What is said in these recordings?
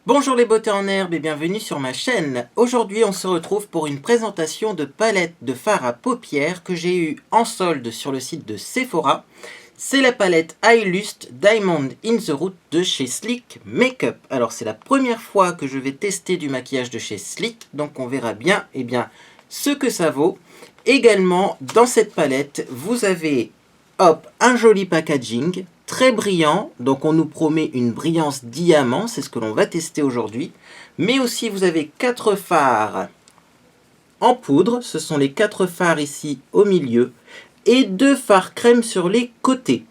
Bonjour les beautés en herbe et bienvenue sur ma chaîne. Aujourd'hui on se retrouve pour une présentation de palette de fard à paupières que j'ai eu en solde sur le site de Sephora. C'est la palette Eye Lust Diamond in the Root de chez Sleek Makeup. Alors c'est la première fois que je vais tester du maquillage de chez Sleek, donc on verra bien, ce que ça vaut. Également dans cette palette vous avez hop, un joli packaging, très brillant, donc on nous promet une brillance diamant, c'est ce que l'on va tester aujourd'hui. Mais aussi vous avez 4 fards en poudre, ce sont les 4 fards ici au milieu, et 2 fards crème sur les côtés.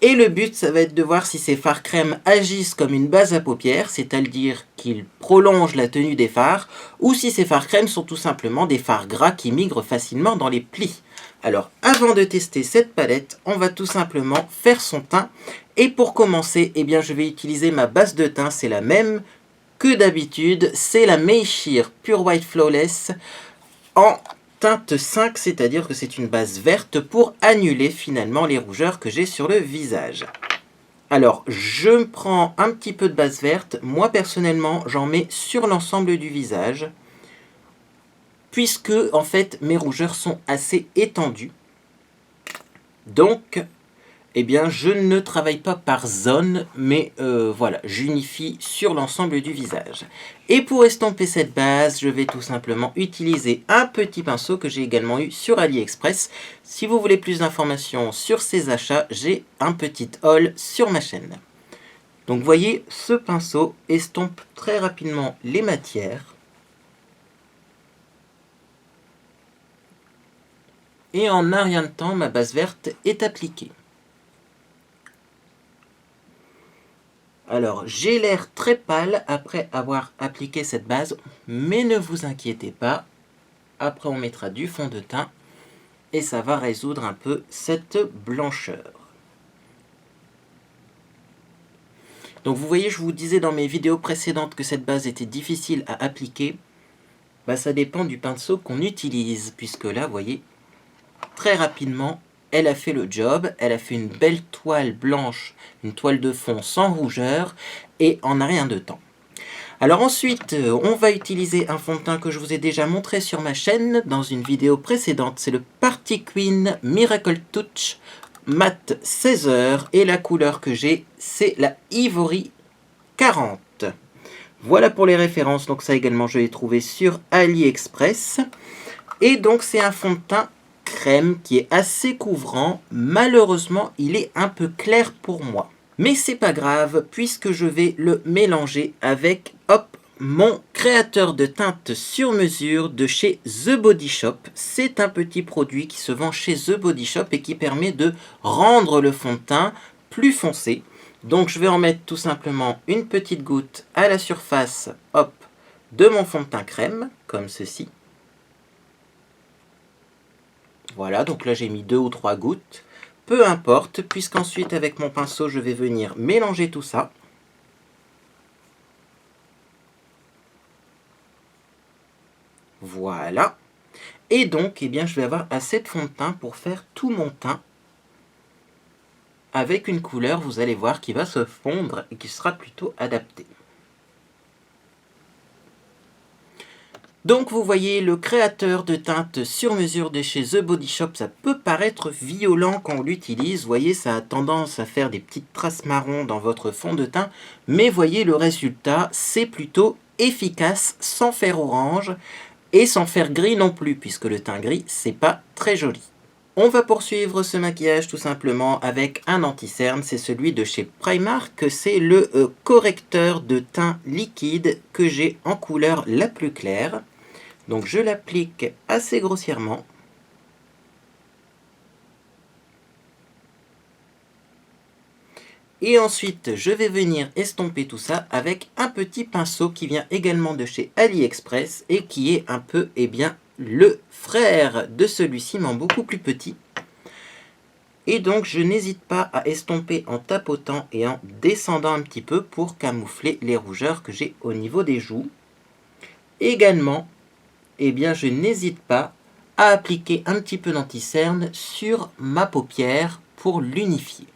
Et le but, ça va être de voir si ces fards crème agissent comme une base à paupières, c'est-à-dire qu'ils prolongent la tenue des fards, ou si ces fards crème sont tout simplement des fards gras qui migrent facilement dans les plis. Alors, avant de tester cette palette, on va tout simplement faire son teint. Et pour commencer, je vais utiliser ma base de teint, c'est la même que d'habitude, c'est la Mayshire Pure White Flawless en teinte 5, c'est-à-dire que c'est une base verte pour annuler finalement les rougeurs que j'ai sur le visage. Alors, je prends un petit peu de base verte. Moi, personnellement, j'en mets sur l'ensemble du visage, puisque, en fait, mes rougeurs sont assez étendues. Donc, je ne travaille pas par zone, mais voilà, j'unifie sur l'ensemble du visage. Et pour estomper cette base, je vais tout simplement utiliser un petit pinceau que j'ai également eu sur AliExpress. Si vous voulez plus d'informations sur ces achats, j'ai un petit haul sur ma chaîne. Donc vous voyez, ce pinceau estompe très rapidement les matières. Et en un rien de temps, ma base verte est appliquée. Alors, j'ai l'air très pâle après avoir appliqué cette base, mais ne vous inquiétez pas. Après, on mettra du fond de teint et ça va résoudre un peu cette blancheur. Donc, vous voyez, je vous disais dans mes vidéos précédentes que cette base était difficile à appliquer. Ça dépend du pinceau qu'on utilise, puisque là, vous voyez, très rapidement, elle a fait le job, elle a fait une belle toile blanche, une toile de fond sans rougeur, et en un rien de temps. Alors ensuite, on va utiliser un fond de teint que je vous ai déjà montré sur ma chaîne dans une vidéo précédente. C'est le Party Queen Miracle Touch Matte 16 heures, et la couleur que j'ai, c'est la Ivory 40. Voilà pour les références, donc ça également je l'ai trouvé sur AliExpress. Et donc c'est un fond de teint crème qui est assez couvrant. Malheureusement, il est un peu clair pour moi. Mais c'est pas grave, puisque je vais le mélanger avec, mon créateur de teinte sur mesure de chez The Body Shop. C'est un petit produit qui se vend chez The Body Shop et qui permet de rendre le fond de teint plus foncé. Donc je vais en mettre tout simplement une petite goutte à la surface, de mon fond de teint crème, comme ceci. Voilà, donc là j'ai mis 2 ou 3 gouttes. Peu importe, puisqu'ensuite avec mon pinceau, je vais venir mélanger tout ça. Voilà. Et donc, je vais avoir assez de fond de teint pour faire tout mon teint. Avec une couleur, vous allez voir, qui va se fondre et qui sera plutôt adaptée. Donc vous voyez, le créateur de teinte sur mesure de chez The Body Shop, ça peut paraître violent quand on l'utilise. Vous voyez, ça a tendance à faire des petites traces marron dans votre fond de teint. Mais voyez, le résultat, c'est plutôt efficace, sans faire orange et sans faire gris non plus, puisque le teint gris, c'est pas très joli. On va poursuivre ce maquillage tout simplement avec un anti-cerne, c'est celui de chez Primark, c'est le correcteur de teint liquide que j'ai en couleur la plus claire. Donc je l'applique assez grossièrement. Et ensuite, je vais venir estomper tout ça avec un petit pinceau qui vient également de chez AliExpress et qui est un peu, le frère de celui-ci, mais en beaucoup plus petit. Et donc, je n'hésite pas à estomper en tapotant et en descendant un petit peu pour camoufler les rougeurs que j'ai au niveau des joues. Également, je n'hésite pas à appliquer un petit peu d'anti-cerne sur ma paupière pour l'unifier.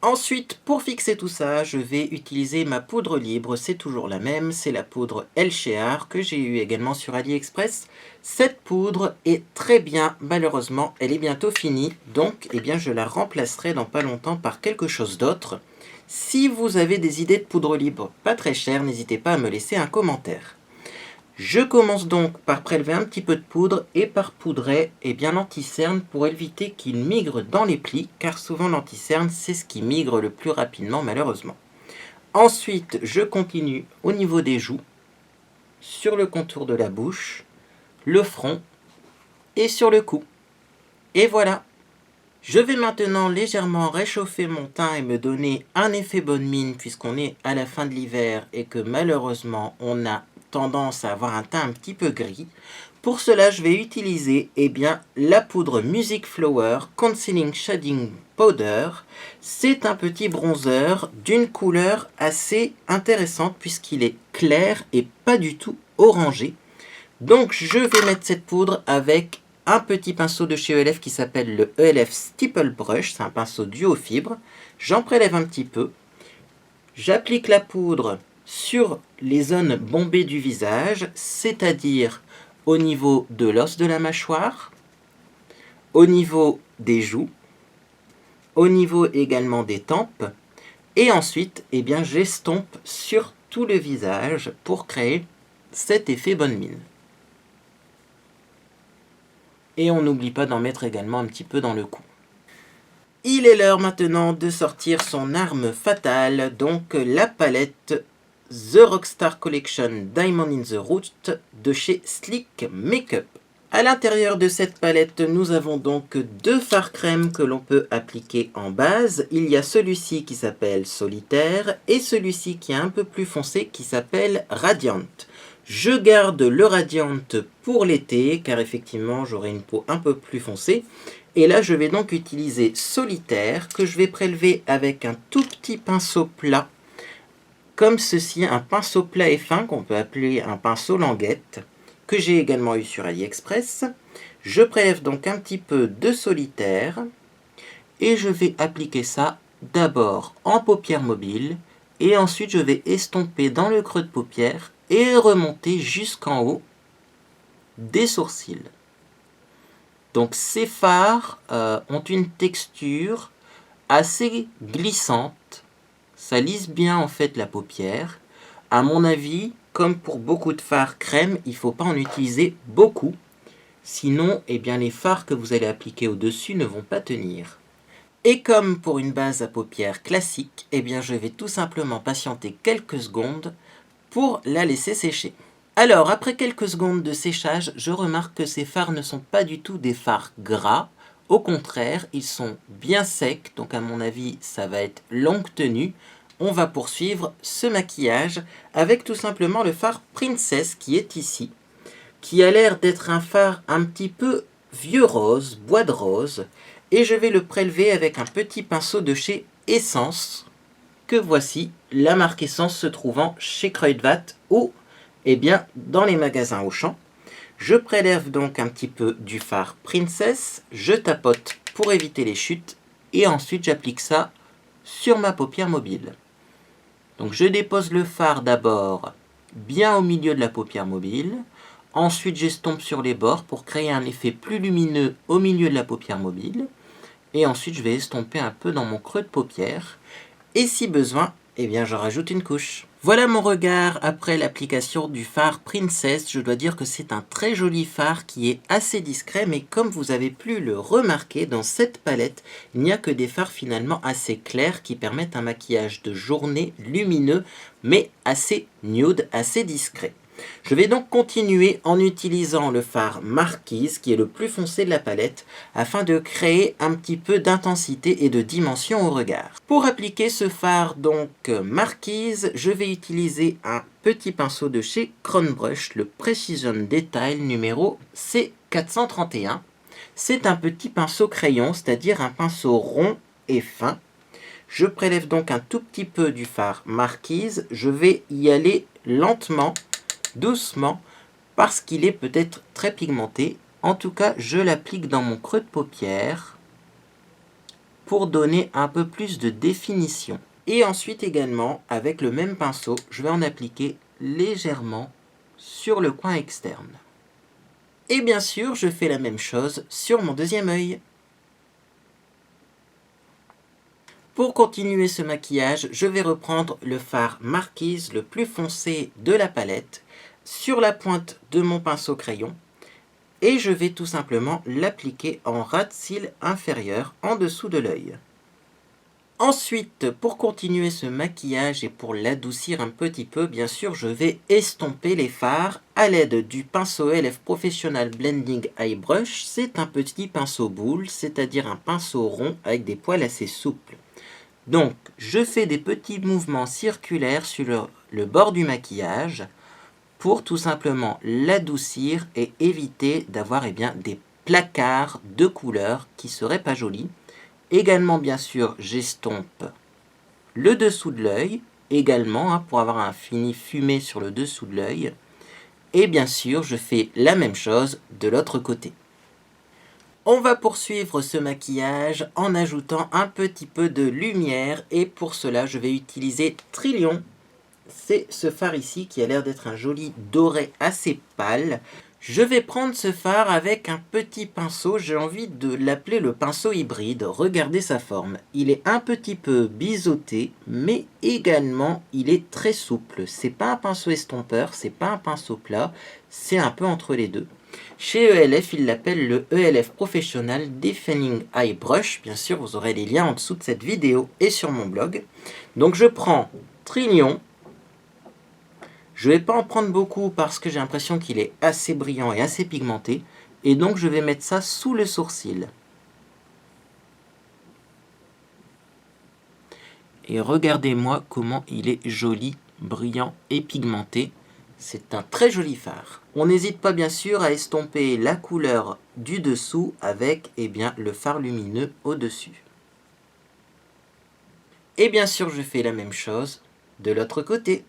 Ensuite, pour fixer tout ça, je vais utiliser ma poudre libre, c'est toujours la même, c'est la poudre Elchear que j'ai eue également sur AliExpress. Cette poudre est très bien, malheureusement, elle est bientôt finie, donc eh bien, je la remplacerai dans pas longtemps par quelque chose d'autre. Si vous avez des idées de poudre libre pas très chères, n'hésitez pas à me laisser un commentaire. Je commence donc par prélever un petit peu de poudre et par poudrer l'anti-cerne pour éviter qu'il migre dans les plis, car souvent l'anti-cerne c'est ce qui migre le plus rapidement malheureusement. Ensuite, je continue au niveau des joues, sur le contour de la bouche, le front et sur le cou. Et voilà. Je vais maintenant légèrement réchauffer mon teint et me donner un effet bonne mine puisqu'on est à la fin de l'hiver et que malheureusement on a tendance à avoir un teint un petit peu gris. Pour cela, je vais utiliser la poudre Music Flower Concealing Shading Powder. C'est un petit bronzer d'une couleur assez intéressante puisqu'il est clair et pas du tout orangé. Donc je vais mettre cette poudre avec un petit pinceau de chez ELF qui s'appelle le ELF Stipple Brush. C'est un pinceau duo fibre. J'en prélève un petit peu. J'applique la poudre sur les zones bombées du visage, c'est-à-dire au niveau de l'os de la mâchoire, au niveau des joues, au niveau également des tempes, et ensuite, j'estompe sur tout le visage pour créer cet effet bonne mine. Et on n'oublie pas d'en mettre également un petit peu dans le cou. Il est l'heure maintenant de sortir son arme fatale, donc la palette The Rockstar Collection Diamond in the Root de chez Sleek Makeup. À l'intérieur de cette palette, nous avons donc deux fards crème que l'on peut appliquer en base. Il y a celui-ci qui s'appelle Solitaire et celui-ci qui est un peu plus foncé qui s'appelle Radiant. Je garde le Radiant pour l'été car effectivement j'aurai une peau un peu plus foncée. Et là je vais donc utiliser Solitaire que je vais prélever avec un tout petit pinceau plat. Comme ceci, un pinceau plat et fin qu'on peut appeler un pinceau languette que j'ai également eu sur AliExpress. Je prélève donc un petit peu de Solitaire et je vais appliquer ça d'abord en paupière mobile et ensuite je vais estomper dans le creux de paupière et remonter jusqu'en haut des sourcils. Donc ces fards ont une texture assez glissante, ça lisse bien en fait la paupière. À mon avis, comme pour beaucoup de fards crème, il ne faut pas en utiliser beaucoup, sinon les fards que vous allez appliquer au-dessus ne vont pas tenir. Et comme pour une base à paupières classique, je vais tout simplement patienter quelques secondes pour la laisser sécher. Alors, après quelques secondes de séchage, je remarque que ces fards ne sont pas du tout des fards gras. Au contraire, ils sont bien secs, donc à mon avis, ça va être longue tenue. On va poursuivre ce maquillage avec tout simplement le fard Princess qui est ici, qui a l'air d'être un fard un petit peu vieux rose, bois de rose, et je vais le prélever avec un petit pinceau de chez Essence, que voici, la marque Essence se trouvant chez Kruidvat ou dans les magasins Auchan. Je prélève donc un petit peu du fard Princess, je tapote pour éviter les chutes, et ensuite j'applique ça sur ma paupière mobile. Donc je dépose le fard d'abord bien au milieu de la paupière mobile, ensuite j'estompe sur les bords pour créer un effet plus lumineux au milieu de la paupière mobile, et ensuite je vais estomper un peu dans mon creux de paupière, et si besoin, je rajoute une couche. Voilà mon regard après l'application du fard Princess. Je dois dire que c'est un très joli fard qui est assez discret, mais comme vous avez pu le remarquer, dans cette palette, il n'y a que des fards finalement assez clairs qui permettent un maquillage de journée lumineux, mais assez nude, assez discret. Je vais donc continuer en utilisant le fard Marquise, qui est le plus foncé de la palette, afin de créer un petit peu d'intensité et de dimension au regard. Pour appliquer ce fard donc Marquise, je vais utiliser un petit pinceau de chez Crown Brush, le Precision Detail numéro C431. C'est un petit pinceau crayon, c'est-à-dire un pinceau rond et fin. Je prélève donc un tout petit peu du fard Marquise, je vais y aller lentement, doucement, parce qu'il est peut-être très pigmenté. En tout cas, je l'applique dans mon creux de paupière pour donner un peu plus de définition. Et ensuite également, avec le même pinceau, je vais en appliquer légèrement sur le coin externe. Et bien sûr, je fais la même chose sur mon deuxième œil. Pour continuer ce maquillage, je vais reprendre le fard Marquise le plus foncé de la palette sur la pointe de mon pinceau crayon et je vais tout simplement l'appliquer en ras de cils inférieur en dessous de l'œil. Ensuite, pour continuer ce maquillage et pour l'adoucir un petit peu, bien sûr, je vais estomper les fards à l'aide du pinceau ELF Professional Blending Eye Brush. C'est un petit pinceau boule, c'est-à-dire un pinceau rond avec des poils assez souples. Donc, je fais des petits mouvements circulaires sur le bord du maquillage pour tout simplement l'adoucir et éviter d'avoir des placards de couleurs qui ne seraient pas jolis. Également, bien sûr, j'estompe le dessous de l'œil, également, pour avoir un fini fumé sur le dessous de l'œil. Et bien sûr, je fais la même chose de l'autre côté. On va poursuivre ce maquillage en ajoutant un petit peu de lumière. Et pour cela, je vais utiliser Trillion. C'est ce fard ici qui a l'air d'être un joli doré assez pâle. Je vais prendre ce fard avec un petit pinceau, j'ai envie de l'appeler le pinceau hybride. Regardez sa forme, il est un petit peu biseauté, mais également il est très souple. C'est pas un pinceau estompeur, c'est pas un pinceau plat, c'est un peu entre les deux. Chez ELF, ils l'appellent le ELF Professional Defining Eye Brush. Bien sûr, vous aurez les liens en dessous de cette vidéo et sur mon blog. Donc je prends Trillion. Je ne vais pas en prendre beaucoup parce que j'ai l'impression qu'il est assez brillant et assez pigmenté. Et donc je vais mettre ça sous le sourcil. Et regardez-moi comment il est joli, brillant et pigmenté. C'est un très joli fard. On n'hésite pas bien sûr à estomper la couleur du dessous avec le fard lumineux au-dessus. Et bien sûr je fais la même chose de l'autre côté.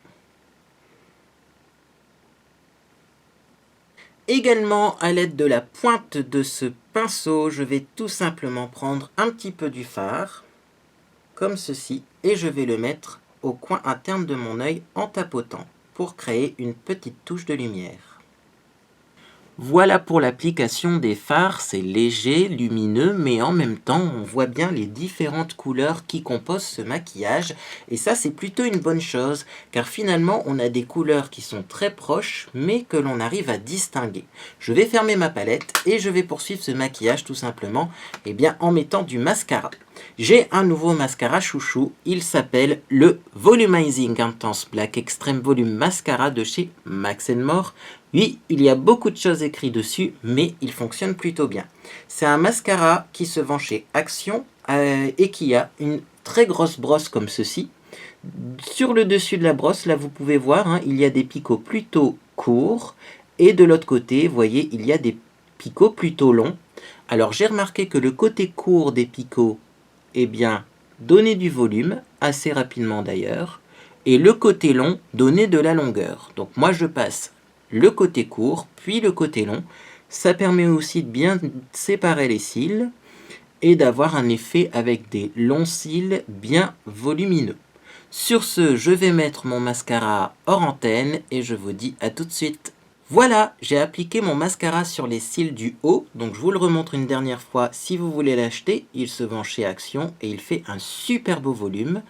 Également, à l'aide de la pointe de ce pinceau, je vais tout simplement prendre un petit peu du fard, comme ceci, et je vais le mettre au coin interne de mon œil en tapotant, pour créer une petite touche de lumière. Voilà pour l'application des fards, c'est léger, lumineux, mais en même temps, on voit bien les différentes couleurs qui composent ce maquillage. Et ça, c'est plutôt une bonne chose, car finalement, on a des couleurs qui sont très proches, mais que l'on arrive à distinguer. Je vais fermer ma palette et je vais poursuivre ce maquillage tout simplement en mettant du mascara. J'ai un nouveau mascara chouchou, il s'appelle le Volumizing Intense Black Extreme Volume Mascara de chez Max & More. Oui, il y a beaucoup de choses écrites dessus, mais il fonctionne plutôt bien. C'est un mascara qui se vend chez Action et qui a une très grosse brosse comme ceci. Sur le dessus de la brosse, là vous pouvez voir, il y a des picots plutôt courts. Et de l'autre côté, vous voyez, il y a des picots plutôt longs. Alors j'ai remarqué que le côté court des picots, donnait du volume, assez rapidement d'ailleurs. Et le côté long donnait de la longueur. Donc moi je passe le côté court, puis le côté long. Ça permet aussi de bien séparer les cils et d'avoir un effet avec des longs cils bien volumineux. Sur ce, je vais mettre mon mascara hors antenne et je vous dis à tout de suite. Voilà, j'ai appliqué mon mascara sur les cils du haut, donc je vous le remontre une dernière fois si vous voulez l'acheter. Il se vend chez Action et il fait un super beau volume.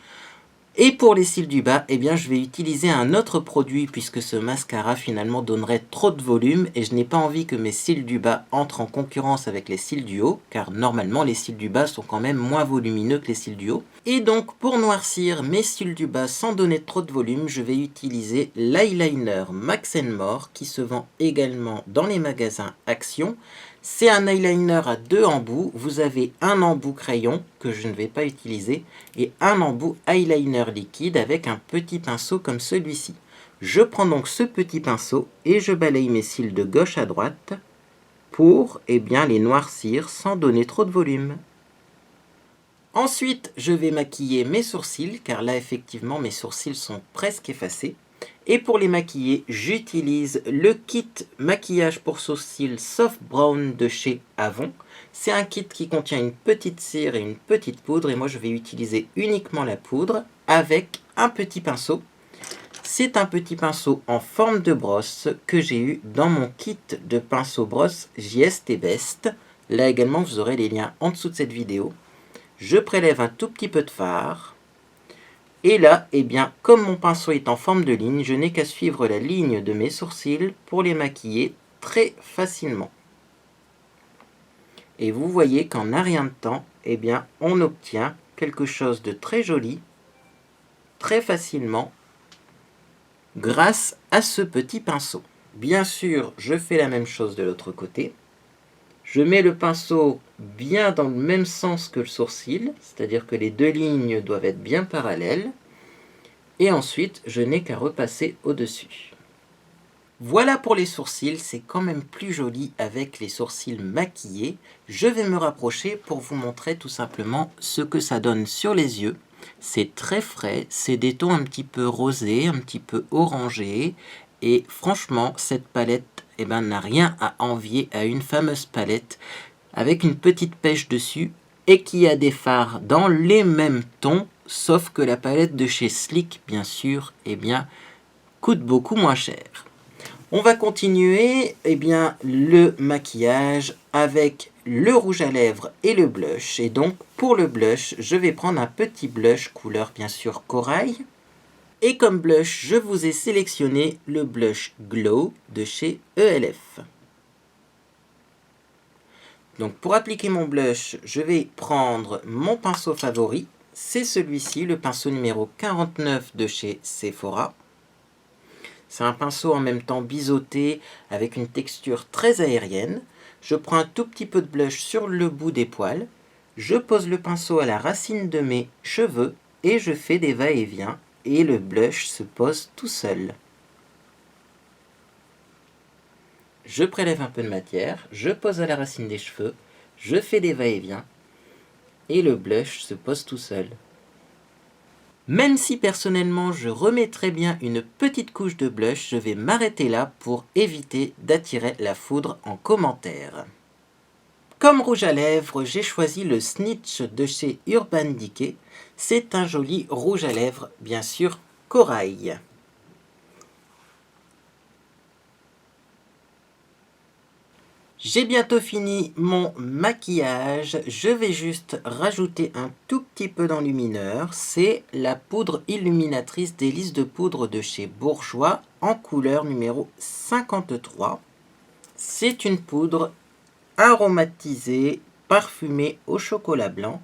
Et pour les cils du bas, je vais utiliser un autre produit puisque ce mascara finalement donnerait trop de volume et je n'ai pas envie que mes cils du bas entrent en concurrence avec les cils du haut car normalement les cils du bas sont quand même moins volumineux que les cils du haut. Et donc pour noircir mes cils du bas sans donner trop de volume, je vais utiliser l'eyeliner Max & More qui se vend également dans les magasins Action. C'est un eyeliner à deux embouts. Vous avez un embout crayon que je ne vais pas utiliser et un embout eyeliner liquide avec un petit pinceau comme celui-ci. Je prends donc ce petit pinceau et je balaye mes cils de gauche à droite pour les noircir sans donner trop de volume. Ensuite, je vais maquiller mes sourcils car là effectivement mes sourcils sont presque effacés. Et pour les maquiller, j'utilise le kit maquillage pour sourcils Soft Brown de chez Avon. C'est un kit qui contient une petite cire et une petite poudre et moi je vais utiliser uniquement la poudre avec un petit pinceau. C'est un petit pinceau en forme de brosse que j'ai eu dans mon kit de pinceau brosse JST Best. Là également vous aurez les liens en dessous de cette vidéo. Je prélève un tout petit peu de fard. Et là, eh bien, comme mon pinceau est en forme de ligne, je n'ai qu'à suivre la ligne de mes sourcils pour les maquiller très facilement. Et vous voyez qu'en un rien de temps, eh bien, on obtient quelque chose de très joli, très facilement, grâce à ce petit pinceau. Bien sûr, je fais la même chose de l'autre côté. Je mets le pinceau bien dans le même sens que le sourcil, c'est-à-dire que les deux lignes doivent être bien parallèles. Et ensuite, je n'ai qu'à repasser au-dessus. Voilà pour les sourcils, c'est quand même plus joli avec les sourcils maquillés. Je vais me rapprocher pour vous montrer tout simplement ce que ça donne sur les yeux. C'est très frais, c'est des tons un petit peu rosés, un petit peu orangés. Et franchement, cette palette n'a rien à envier à une fameuse palette avec une petite pêche dessus et qui a des fards dans les mêmes tons, sauf que la palette de chez Sleek, bien sûr, coûte beaucoup moins cher. On va continuer le maquillage avec le rouge à lèvres et le blush. Et donc, pour le blush, je vais prendre un petit blush couleur, bien sûr, corail. Et comme blush, je vous ai sélectionné le blush Glow de chez ELF. Donc pour appliquer mon blush, je vais prendre mon pinceau favori. C'est celui-ci, le pinceau numéro 49 de chez Sephora. C'est un pinceau en même temps biseauté avec une texture très aérienne. Je prends un tout petit peu de blush sur le bout des poils. Je pose le pinceau à la racine de mes cheveux et je fais des va-et-vient. Et le blush se pose tout seul. Je prélève un peu de matière, je pose à la racine des cheveux, je fais des va-et-vient, et le blush se pose tout seul. Même si personnellement je remettrais bien une petite couche de blush, je vais m'arrêter là pour éviter d'attirer la foudre en commentaire. Comme rouge à lèvres, j'ai choisi le Snitch de chez Urban Decay. C'est un joli rouge à lèvres, bien sûr, corail. J'ai bientôt fini mon maquillage. Je vais juste rajouter un tout petit peu d'enlumineur. C'est la poudre illuminatrice d'Hélice de poudre de chez Bourjois en couleur numéro 53. C'est une poudre aromatisée, parfumée au chocolat blanc,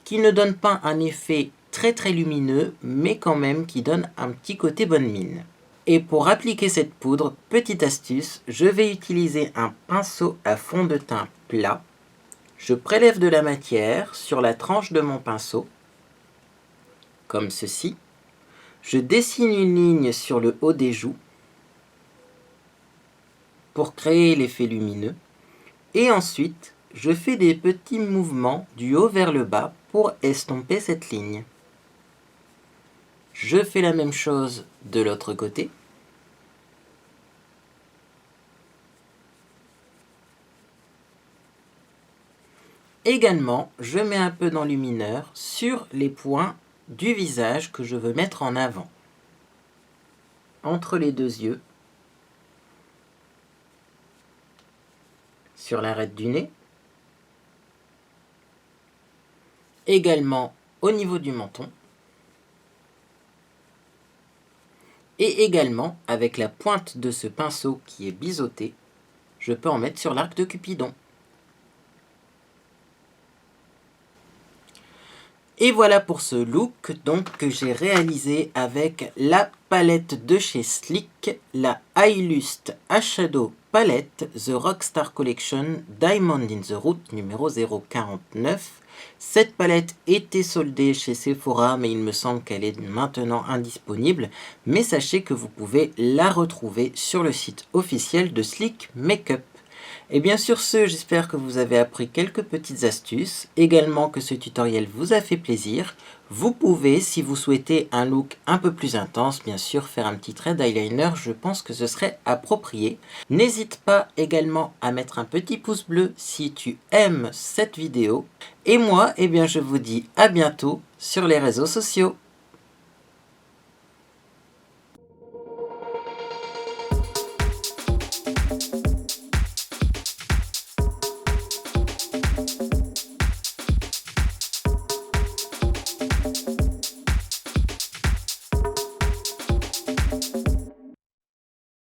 qui ne donne pas un effet très très lumineux, mais quand même qui donne un petit côté bonne mine. Et pour appliquer cette poudre, petite astuce, je vais utiliser un pinceau à fond de teint plat. Je prélève de la matière sur la tranche de mon pinceau, comme ceci. Je dessine une ligne sur le haut des joues pour créer l'effet lumineux. Et ensuite, je fais des petits mouvements du haut vers le bas pour estomper cette ligne. Je fais la même chose de l'autre côté. Également, je mets un peu d'enlumineur sur les points du visage que je veux mettre en avant. Entre les deux yeux. Sur l'arête du nez. Également au niveau du menton. Et également, avec la pointe de ce pinceau qui est biseauté, je peux en mettre sur l'arc de Cupidon. Et voilà pour ce look donc que j'ai réalisé avec la palette de chez Sleek, la Eyelust Eyeshadow Palette The Rockstar Collection Diamond in the Root numéro 049. Cette palette était soldée chez Sephora, mais il me semble qu'elle est maintenant indisponible. Mais sachez que vous pouvez la retrouver sur le site officiel de Sleek Makeup. Et bien sur ce, j'espère que vous avez appris quelques petites astuces, également que ce tutoriel vous a fait plaisir. Vous pouvez, si vous souhaitez un look un peu plus intense, bien sûr faire un petit trait d'eyeliner, je pense que ce serait approprié. N'hésite pas également à mettre un petit pouce bleu si tu aimes cette vidéo. Et moi, eh bien je vous dis à bientôt sur les réseaux sociaux.